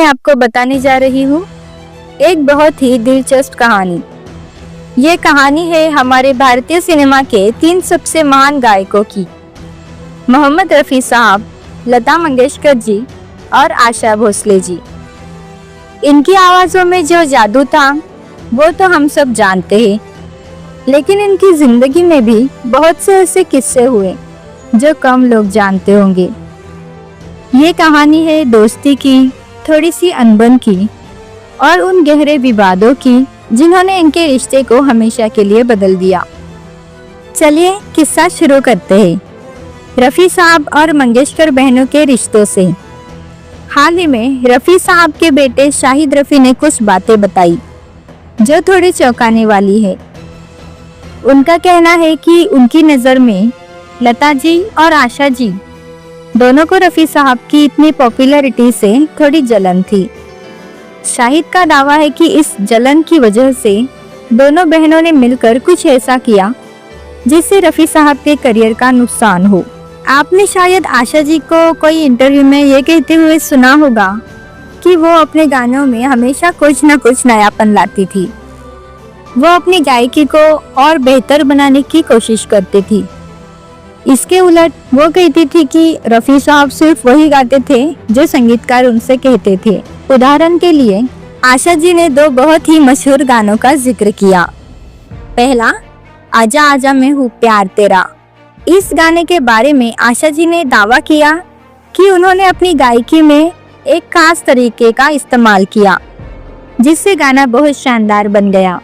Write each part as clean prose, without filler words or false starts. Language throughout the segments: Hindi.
मैं आपको बताने जा रही हूँ एक बहुत ही दिलचस्प कहानी। ये कहानी है हमारे भारतीय सिनेमा के 3 सबसे महान गायकों की, मोहम्मद रफ़ी साहब, लता मंगेशकर जी और आशा भोसले जी। इनकी आवाज़ों में जो जादू था वो तो हम सब जानते हैं, लेकिन इनकी जिंदगी में भी बहुत से ऐसे किस्से हुए जो कम लोग जानते होंगे। ये कहानी है दोस्ती की, थोड़ी सी अनबन की और उन गहरे विवादों की जिन्होंने इनके रिश्ते को हमेशा के लिए बदल दिया। चलिए किस्सा शुरू करते हैं रफ़ी साहब और मंगेशकर बहनों के रिश्तों से। हाल ही में रफ़ी साहब के बेटे शाहिद रफ़ी ने कुछ बातें बताई जो थोड़ी चौंकाने वाली है। उनका कहना है कि उनकी नज़र में लता जी और आशा जी दोनों को रफ़ी साहब की इतनी पॉपुलैरिटी से थोड़ी जलन थी। शाहिद का दावा है कि इस जलन की वजह से दोनों बहनों ने मिलकर कुछ ऐसा किया जिससे रफ़ी साहब के करियर का नुकसान हो। आपने शायद आशा जी को कोई इंटरव्यू में ये कहते हुए सुना होगा कि वो अपने गानों में हमेशा कुछ न कुछ नयापन लाती थी। वो अपनी गायकी को और बेहतर बनाने की कोशिश करती थी। इसके उलट वो कहती थी कि रफ़ी साहब सिर्फ वही गाते थे जो संगीतकार उनसे कहते थे। उदाहरण के लिए आशा जी ने 2 बहुत ही मशहूर गानों का जिक्र किया। पहला, आजा आजा मैं हूँ प्यार तेरा। इस गाने के बारे में आशा जी ने दावा किया कि उन्होंने अपनी गायकी में एक खास तरीके का इस्तेमाल किया जिससे गाना बहुत शानदार बन गया।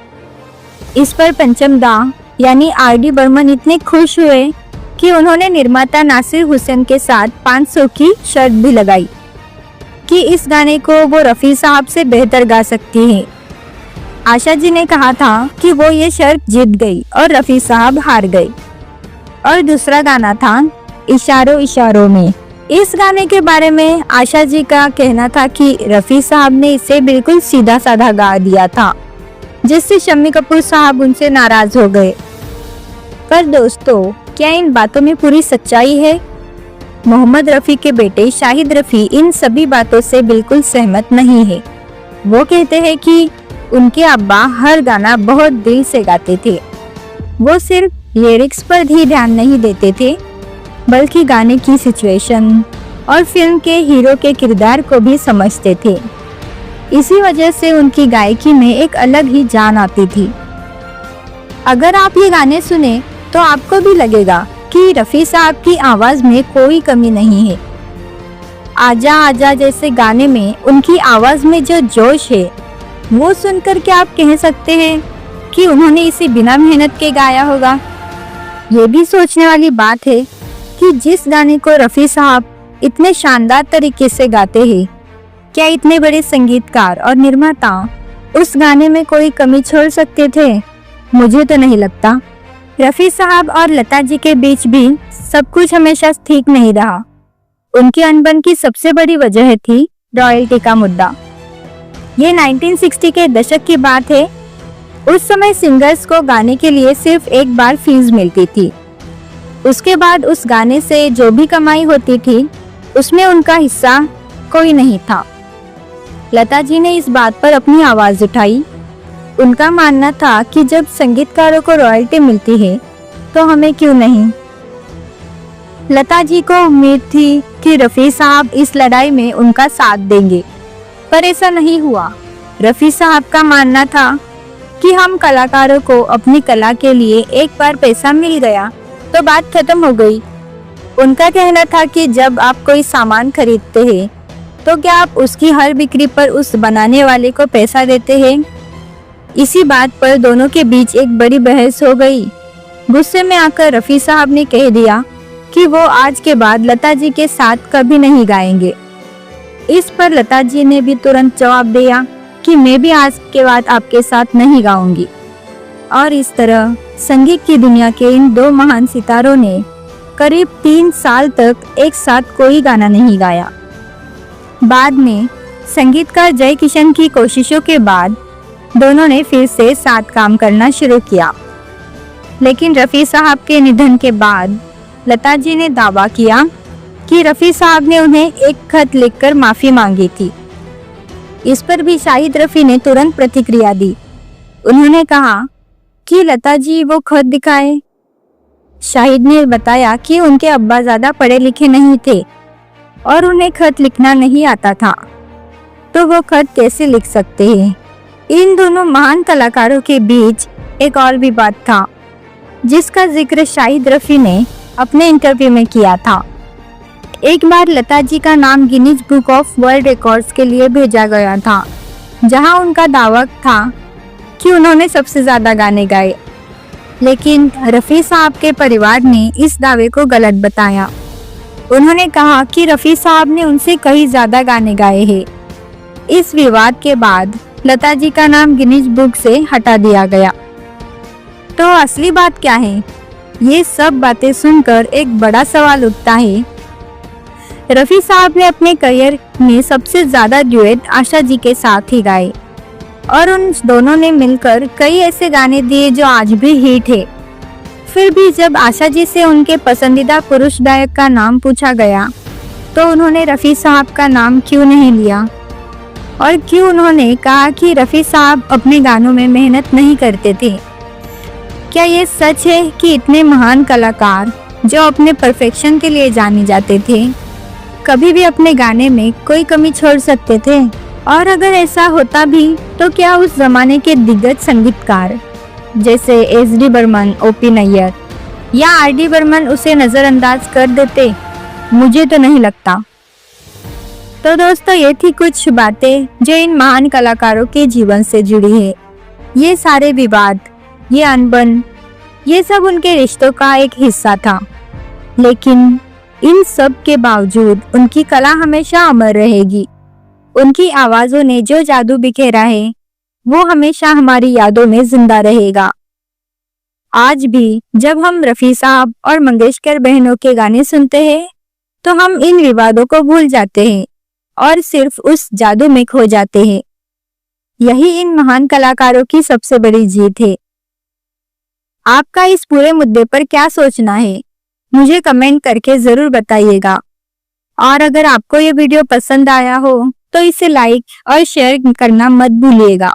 इस पर पंचम दा यानी आर.डी. बर्मन इतने खुश हुए कि उन्होंने निर्माता नासिर हुसैन के साथ 500 की शर्त भी लगाई कि इस गाने को वो रफ़ी साहब से बेहतर गा सकती हैं। आशा जी ने कहा था कि वो ये शर्त जीत गई और रफ़ी साहब हार गए। और दूसरा गाना था इशारों इशारों में। इस गाने के बारे में आशा जी का कहना था कि रफ़ी साहब ने इसे बिल्कुल सीधा साधा गा दिया था जिससे शम्मी कपूर साहब उनसे नाराज हो गए। पर दोस्तों, क्या इन बातों में पूरी सच्चाई है? मोहम्मद रफ़ी के बेटे शाहिद रफ़ी इन सभी बातों से बिल्कुल सहमत नहीं है। वो कहते हैं कि उनके अब्बा हर गाना बहुत दिल से गाते थे। वो सिर्फ लिरिक्स पर ही ध्यान नहीं देते थे, बल्कि गाने की सिचुएशन और फिल्म के हीरो के किरदार को भी समझते थे। इसी वजह से उनकी गायकी में एक अलग ही जान आती थी। अगर आप ये गाने सुने तो आपको भी लगेगा कि रफ़ी साहब की आवाज़ में कोई कमी नहीं है। आजा आजा जैसे गाने में उनकी आवाज़ में जो जोश है वो सुनकर क्या आप कह सकते हैं कि उन्होंने इसे बिना मेहनत के गाया होगा? ये भी सोचने वाली बात है कि जिस गाने को रफ़ी साहब इतने शानदार तरीके से गाते हैं, क्या इतने बड़े संगीतकार और निर्माता उस गाने में कोई कमी छोड़ सकते थे? मुझे तो नहीं लगता। रफ़ी साहब और लता जी के बीच भी सब कुछ हमेशा ठीक नहीं रहा। उनकी अनबन की सबसे बड़ी वजह थी रॉयल्टी का मुद्दा। ये 1960 के दशक की बात है। उस समय सिंगर्स को गाने के लिए सिर्फ एक बार फीस मिलती थी। उसके बाद उस गाने से जो भी कमाई होती थी उसमें उनका हिस्सा कोई नहीं था। लता जी ने इस बात पर अपनी आवाज़ उठाई। उनका मानना था कि जब संगीतकारों को रॉयल्टी मिलती है तो हमें क्यों नहीं। लता जी को उम्मीद थी कि रफ़ी साहब इस लड़ाई में उनका साथ देंगे, पर ऐसा नहीं हुआ। रफ़ी साहब का मानना था कि हम कलाकारों को अपनी कला के लिए एक बार पैसा मिल गया तो बात खत्म हो गई। उनका कहना था कि जब आप कोई सामान खरीदते हैं तो क्या आप उसकी हर बिक्री पर उस बनाने वाले को पैसा देते हैं? इसी बात पर दोनों के बीच एक बड़ी बहस हो गई। गुस्से में आकर रफ़ी साहब ने कह दिया कि वो आज के बाद लता जी के साथ कभी नहीं गाएंगे। इस पर लता जी ने भी तुरंत जवाब दिया कि मैं भी आज के बाद आपके साथ नहीं गाऊंगी। और इस तरह संगीत की दुनिया के इन 2 महान सितारों ने करीब 3 साल तक एक साथ कोई गाना नहीं गाया। बाद में संगीतकार जय किशन की कोशिशों के बाद दोनों ने फिर से साथ काम करना शुरू किया। लेकिन रफ़ी साहब के निधन के बाद लता जी ने दावा किया कि रफ़ी साहब ने उन्हें एक खत लिखकर माफ़ी मांगी थी। इस पर भी शाहिद रफी ने तुरंत प्रतिक्रिया दी। उन्होंने कहा कि लता जी वो खत दिखाए। शाहिद ने बताया कि उनके अब्बा ज्यादा पढ़े लिखे नहीं थे और उन्हें खत लिखना नहीं आता था, तो वो खत कैसे लिख सकते हैं। इन दोनों महान कलाकारों के बीच एक और भी बात था जिसका जिक्र शाहिद रफी ने अपने इंटरव्यू में किया था। एक बार लता जी का नाम Guinness book of world records के लिए भेजा गया था, जहां उनका दावा था कि उन्होंने सबसे ज्यादा गाने गाए, लेकिन रफी साहब के परिवार ने इस दावे को गलत बताया। उन्होंने कहा कि रफी साहब ने उनसे कहीं ज्यादा गाने गाए हैं। इस विवाद के बाद लता जी का नाम गिनीज बुक से हटा दिया गया। तो असली बात क्या है? ये सब बातें सुनकर एक बड़ा सवाल उठता है। रफी साहब ने अपने करियर में सबसे ज्यादा ड्यूएट आशा जी के साथ ही गाए और उन दोनों ने मिलकर कई ऐसे गाने दिए जो आज भी हिट है। फिर भी जब आशा जी से उनके पसंदीदा पुरुष गायक का नाम पूछा गया तो उन्होंने रफी साहब का नाम क्यों नहीं लिया, और क्यों उन्होंने कहा कि रफी साहब अपने गानों में मेहनत नहीं करते थे। क्या ये सच है कि इतने महान कलाकार जो अपने परफेक्शन के लिए जाने जाते थे कभी भी अपने गाने में कोई कमी छोड़ सकते थे? और अगर ऐसा होता भी तो क्या उस जमाने के दिग्गज संगीतकार जैसे एस.डी. बर्मन, ओ.पी. नैयर या आर.डी. बर्मन उसे नजरअंदाज कर देते? मुझे तो नहीं लगता। तो दोस्तों, ये थी कुछ बातें जो इन महान कलाकारों के जीवन से जुड़ी है। ये सारे विवाद, ये अनबन, ये सब उनके रिश्तों का एक हिस्सा था, लेकिन इन सब के बावजूद उनकी कला हमेशा अमर रहेगी। उनकी आवाजों ने जो जादू बिखेरा है वो हमेशा हमारी यादों में जिंदा रहेगा। आज भी जब हम रफी साहब और मंगेशकर बहनों के गाने सुनते हैं तो हम इन विवादों को भूल जाते हैं और सिर्फ उस जादू में खो जाते हैं। यही इन महान कलाकारों की सबसे बड़ी जीत है। आपका इस पूरे मुद्दे पर क्या सोचना है? मुझे कमेंट करके जरूर बताइएगा। और अगर आपको ये वीडियो पसंद आया हो तो इसे लाइक और शेयर करना मत भूलिएगा।